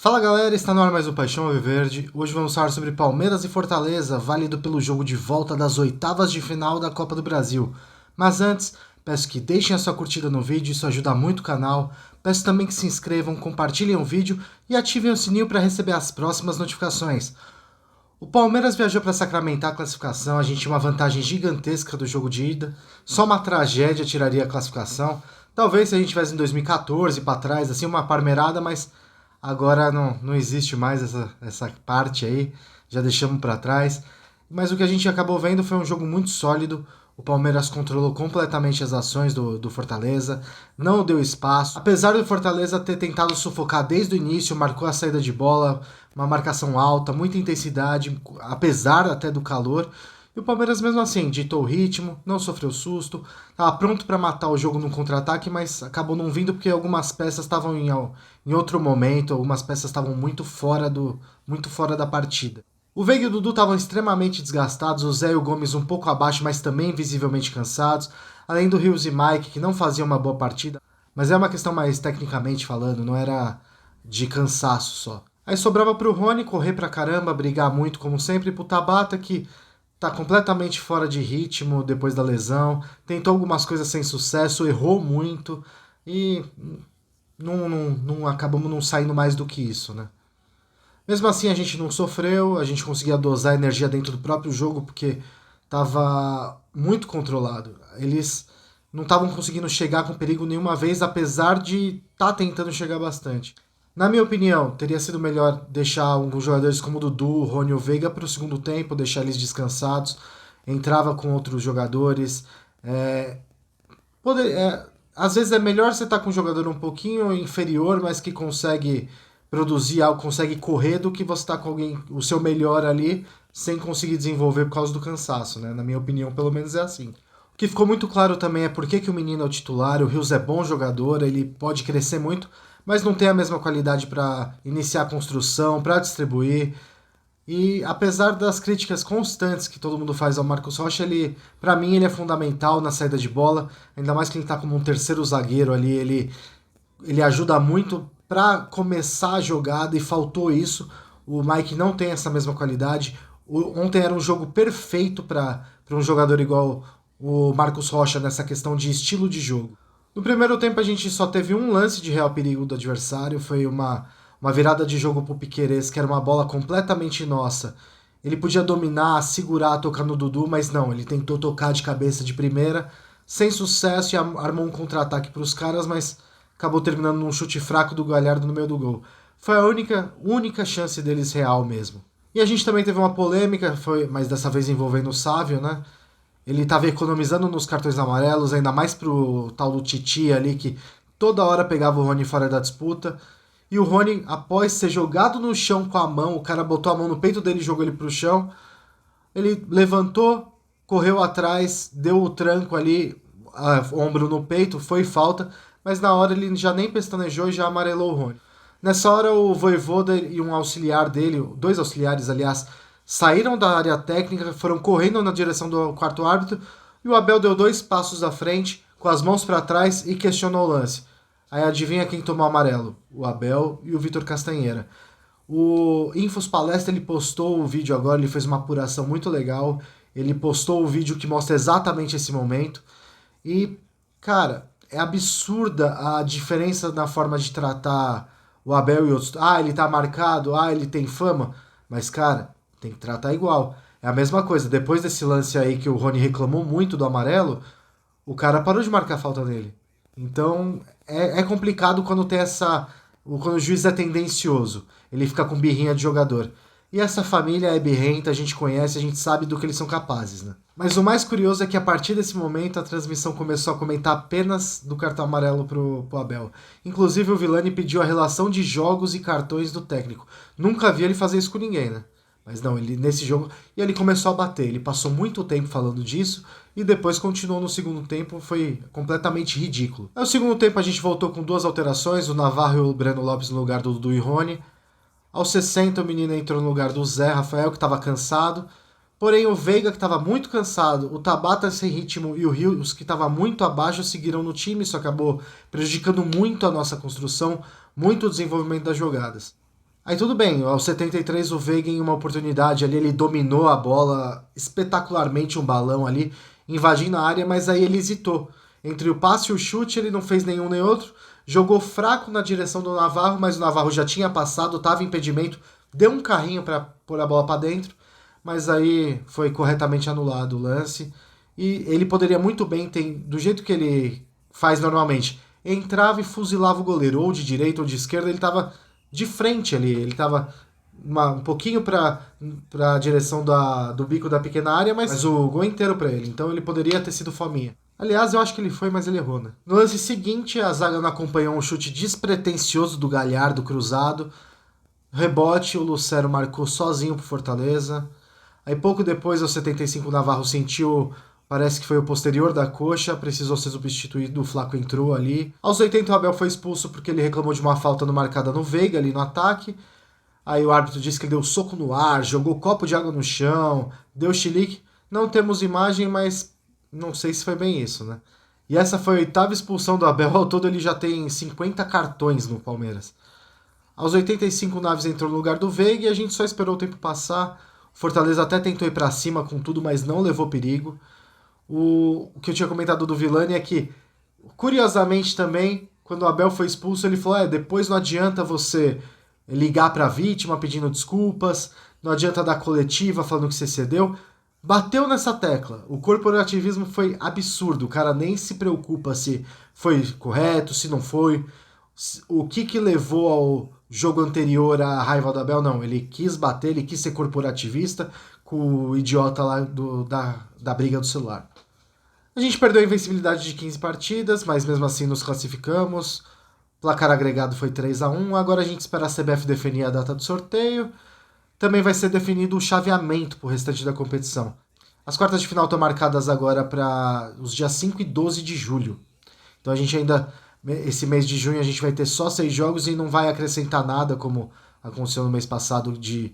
Fala galera, está no ar mais um Paixão Alviverde. Hoje vamos falar sobre Palmeiras e Fortaleza, válido pelo jogo de volta das oitavas de final da Copa do Brasil. Mas antes, peço que deixem a sua curtida no vídeo, isso ajuda muito o canal. Peço também que se inscrevam, compartilhem o vídeo e ativem o sininho para receber as próximas notificações. O Palmeiras viajou para sacramentar a classificação, a gente tinha uma vantagem gigantesca do jogo de ida, só uma tragédia tiraria a classificação. Talvez se a gente tivesse em 2014 para trás, assim, uma parmeirada, mas agora não existe mais essa parte aí, já deixamos para trás. Mas o que a gente acabou vendo foi um jogo muito sólido. O Palmeiras controlou completamente as ações do Fortaleza, não deu espaço. Apesar do Fortaleza ter tentado sufocar desde o início, marcou a saída de bola, uma marcação alta, muita intensidade, apesar até do calor. E o Palmeiras mesmo assim ditou o ritmo, não sofreu susto, estava pronto para matar o jogo num contra-ataque, mas acabou não vindo porque algumas peças estavam em outro momento, algumas peças estavam muito fora da partida. O Veiga e o Dudu estavam extremamente desgastados, o Zé e o Gomes um pouco abaixo, mas também visivelmente cansados, além do Rios e Mike, que não faziam uma boa partida, mas é uma questão mais tecnicamente falando, não era de cansaço só. Aí sobrava pro Rony correr pra caramba, brigar muito como sempre, e pro Tabata que tá completamente fora de ritmo depois da lesão, tentou algumas coisas sem sucesso, errou muito e não acabamos não saindo mais do que isso, né? Mesmo assim a gente não sofreu, a gente conseguia dosar a energia dentro do próprio jogo porque estava muito controlado. Eles não estavam conseguindo chegar com perigo nenhuma vez, apesar de estar tentando chegar bastante. Na minha opinião, teria sido melhor deixar alguns jogadores como o Dudu, o Rony e o Veiga para o segundo tempo, deixar eles descansados, entrava com outros jogadores. É, às vezes é melhor você estar com um jogador um pouquinho inferior, mas que consegue produzir algo, consegue correr, do que você estar com alguém, o seu melhor ali, sem conseguir desenvolver por causa do cansaço, né? Na minha opinião, pelo menos é assim. O que ficou muito claro também é por que o menino é o titular. O Rios é bom jogador, ele pode crescer muito, mas não tem a mesma qualidade para iniciar a construção, para distribuir. E apesar das críticas constantes que todo mundo faz ao Marcos Rocha, ele, para mim, ele é fundamental na saída de bola, ainda mais que ele está como um terceiro zagueiro ali, ele ajuda muito para começar a jogada e faltou isso. O Mike não tem essa mesma qualidade. Ontem era um jogo perfeito para um jogador igual o Marcos Rocha nessa questão de estilo de jogo. No primeiro tempo a gente só teve um lance de real perigo do adversário, foi uma virada de jogo pro Piquerez, que era uma bola completamente nossa. Ele podia dominar, segurar, tocar no Dudu, mas não, ele tentou tocar de cabeça de primeira, sem sucesso, e armou um contra-ataque para os caras, mas acabou terminando num chute fraco do Galhardo no meio do gol. Foi a única chance deles real mesmo. E a gente também teve uma polêmica, mas dessa vez envolvendo o Sávio, né? Ele estava economizando nos cartões amarelos, ainda mais pro tal do Titi ali, que toda hora pegava o Rony fora da disputa. E o Rony, após ser jogado no chão com a mão, o cara botou a mão no peito dele e jogou ele pro chão. Ele levantou, correu atrás, deu o tranco ali, ombro no peito, foi falta, mas na hora ele já nem pestanejou e já amarelou o Rony. Nessa hora o Vojvoda e um auxiliar dele, dois auxiliares aliás, saíram da área técnica, foram correndo na direção do quarto árbitro e o Abel deu dois passos à frente, com as mãos para trás e questionou o lance. Aí adivinha quem tomou amarelo? O Abel e o Vitor Castanheira. O Infos Palestra ele postou o vídeo agora, ele fez uma apuração muito legal. Ele postou o vídeo que mostra exatamente esse momento. E, cara, é absurda a diferença na forma de tratar o Abel e outros. Ah, ele tá marcado, ah, ele tem fama. Mas, cara, tem que tratar igual. É a mesma coisa. Depois desse lance aí que o Rony reclamou muito do amarelo, o cara parou de marcar falta nele. Então é complicado quando tem essa. Quando o juiz é tendencioso. Ele fica com birrinha de jogador. E essa família é birrenta, a gente conhece, a gente sabe do que eles são capazes, né? Mas o mais curioso é que a partir desse momento a transmissão começou a comentar apenas do cartão amarelo pro Abel. Inclusive o Villani pediu a relação de jogos e cartões do técnico. Nunca vi ele fazer isso com ninguém, né? Mas não, ele nesse jogo. E ele começou a bater. Ele passou muito tempo falando disso e depois continuou no segundo tempo. Foi completamente ridículo. No segundo tempo a gente voltou com duas alterações: o Navarro e o Breno Lopes no lugar do Dudu e Rony. Aos 60 o menino entrou no lugar do Zé Rafael, que estava cansado. Porém o Veiga, que estava muito cansado, o Tabata sem ritmo e o Rios, que estava muito abaixo, seguiram no time. Isso acabou prejudicando muito a nossa construção, muito o desenvolvimento das jogadas. Aí tudo bem, aos 73 o Veiga em uma oportunidade ali, ele dominou a bola espetacularmente, um balão ali, invadindo a área, mas aí ele hesitou. Entre o passe e o chute ele não fez nenhum nem outro, jogou fraco na direção do Navarro, mas o Navarro já tinha passado, estava em impedimento, deu um carrinho para pôr a bola para dentro, mas aí foi corretamente anulado o lance. E ele poderia muito bem ter, do jeito que ele faz normalmente, entrava e fuzilava o goleiro, ou de direita ou de esquerda, ele estava de frente ali, ele estava um pouquinho para a direção do bico da pequena área, mas o gol inteiro para ele, então ele poderia ter sido fominha. Aliás, eu acho que ele foi, mas ele errou, né? No lance seguinte, a zaga não acompanhou um chute despretensioso do Galhardo cruzado. Rebote, o Lucero marcou sozinho pro Fortaleza. Aí pouco depois, aos 75, o Navarro sentiu, parece que foi o posterior da coxa, precisou ser substituído, o Flaco entrou ali. Aos 80, o Abel foi expulso porque ele reclamou de uma falta no marcada no Veiga, ali no ataque. Aí o árbitro disse que ele deu soco no ar, jogou copo de água no chão, deu chilique. Não temos imagem, mas não sei se foi bem isso, né? E essa foi a oitava expulsão do Abel, ao todo ele já tem 50 cartões no Palmeiras. Aos 85, o Naves entrou no lugar do Veiga e a gente só esperou o tempo passar. O Fortaleza até tentou ir para cima com tudo, mas não levou perigo. O que eu tinha comentado do Vilani é que, curiosamente também, quando o Abel foi expulso, ele falou: depois não adianta você ligar para a vítima pedindo desculpas, não adianta dar coletiva falando que você cedeu. Bateu nessa tecla. O corporativismo foi absurdo. O cara nem se preocupa se foi correto, se não foi. O que levou ao jogo anterior à raiva do Abel? Não, ele quis bater, ele quis ser corporativista com o idiota lá da briga do celular. A gente perdeu a invencibilidade de 15 partidas, mas mesmo assim nos classificamos. O placar agregado foi 3-1. Agora a gente espera a CBF definir a data do sorteio. Também vai ser definido o chaveamento para o restante da competição. As quartas de final estão marcadas agora para os dias 5 e 12 de julho. Então a gente ainda, esse mês de junho, a gente vai ter só 6 jogos e não vai acrescentar nada, como aconteceu no mês passado, de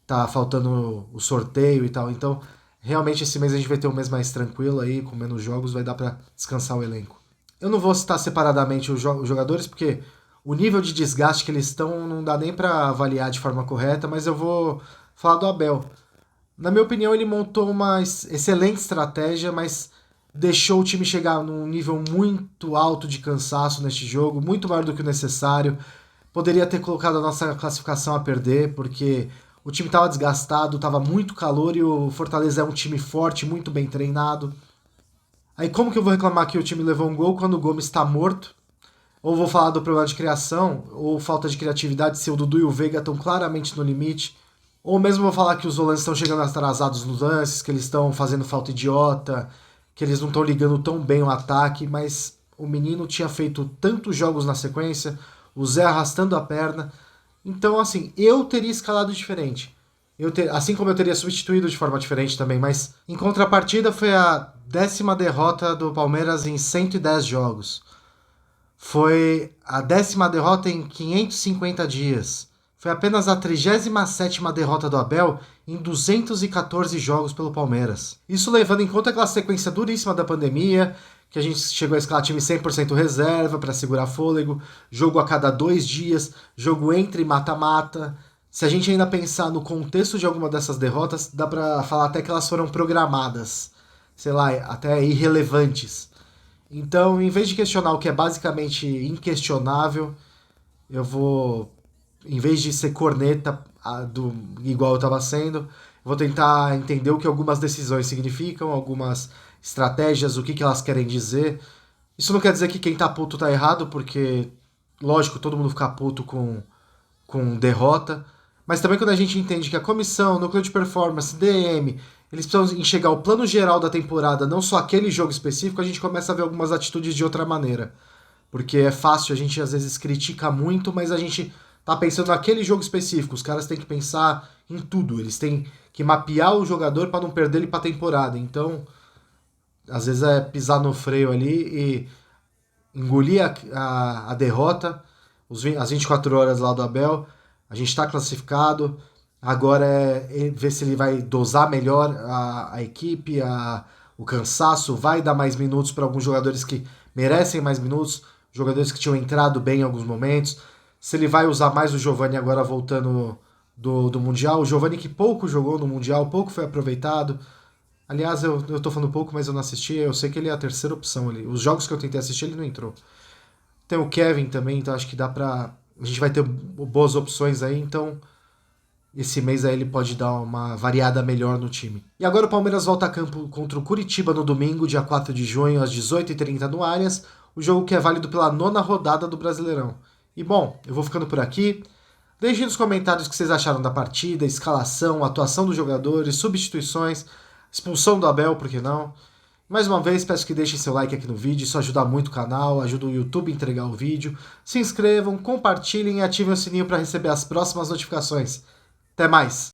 tá faltando o sorteio e tal. Então, realmente esse mês a gente vai ter um mês mais tranquilo aí, com menos jogos, vai dar para descansar o elenco. Eu não vou citar separadamente os jogadores, porque o nível de desgaste que eles estão não dá nem para avaliar de forma correta, mas eu vou falar do Abel. Na minha opinião, ele montou uma excelente estratégia, mas deixou o time chegar num nível muito alto de cansaço neste jogo, muito maior do que o necessário. Poderia ter colocado a nossa classificação a perder, porque o time estava desgastado, estava muito calor e o Fortaleza é um time forte, muito bem treinado. Aí como que eu vou reclamar que o time levou um gol quando o Gomes está morto? Ou vou falar do problema de criação, ou falta de criatividade, se o Dudu e o Veiga estão claramente no limite. Ou mesmo vou falar que os volantes estão chegando atrasados nos lances, que eles estão fazendo falta idiota, que eles não estão ligando tão bem o ataque, mas o menino tinha feito tantos jogos na sequência, o Zé arrastando a perna. Então, assim, eu teria escalado diferente. Assim como eu teria substituído de forma diferente também, mas em contrapartida foi a 10ª derrota do Palmeiras em 110 jogos. Foi a 10ª derrota em 550 dias. Foi apenas a 37ª derrota do Abel em 214 jogos pelo Palmeiras. Isso levando em conta aquela sequência duríssima da pandemia, que a gente chegou a escalar time 100% reserva para segurar fôlego, jogo a cada 2 dias, jogo entre mata-mata. Se a gente ainda pensar no contexto de alguma dessas derrotas, dá para falar até que elas foram programadas, sei lá, até irrelevantes. Então, em vez de questionar o que é basicamente inquestionável, eu vou, em vez de ser corneta igual eu estava sendo, vou tentar entender o que algumas decisões significam, algumas estratégias, o que elas querem dizer. Isso não quer dizer que quem tá puto tá errado, porque, lógico, todo mundo fica puto com derrota. Mas também quando a gente entende que a comissão, núcleo de performance, DM, eles precisam enxergar o plano geral da temporada, não só aquele jogo específico, a gente começa a ver algumas atitudes de outra maneira. Porque é fácil, a gente às vezes critica muito, mas a gente tá pensando naquele jogo específico. Os caras têm que pensar em tudo, eles têm que mapear o jogador para não perder ele para a temporada. Então, às vezes é pisar no freio ali e engolir a derrota, as 24 horas lá do Abel. A gente está classificado, agora é ver se ele vai dosar melhor a equipe, o cansaço, vai dar mais minutos para alguns jogadores que merecem mais minutos, jogadores que tinham entrado bem em alguns momentos. se ele vai usar mais o Giovani agora voltando do Mundial. O Giovani que pouco jogou no Mundial, pouco foi aproveitado. Aliás, eu tô falando pouco, mas eu não assisti. Eu sei que ele é a terceira opção ali. Os jogos que eu tentei assistir, ele não entrou. Tem o Kevin também, então acho que dá pra. A gente vai ter boas opções aí, então esse mês aí ele pode dar uma variada melhor no time. E agora o Palmeiras volta a campo contra o Curitiba no domingo, dia 4 de junho, às 18h30 no Allianz. O jogo que é válido pela 9ª rodada do Brasileirão. E bom, eu vou ficando por aqui. Deixem nos comentários o que vocês acharam da partida, escalação, atuação dos jogadores, substituições, expulsão do Abel, por que não? Mais uma vez, peço que deixem seu like aqui no vídeo, isso ajuda muito o canal, ajuda o YouTube a entregar o vídeo. Se inscrevam, compartilhem e ativem o sininho para receber as próximas notificações. Até mais!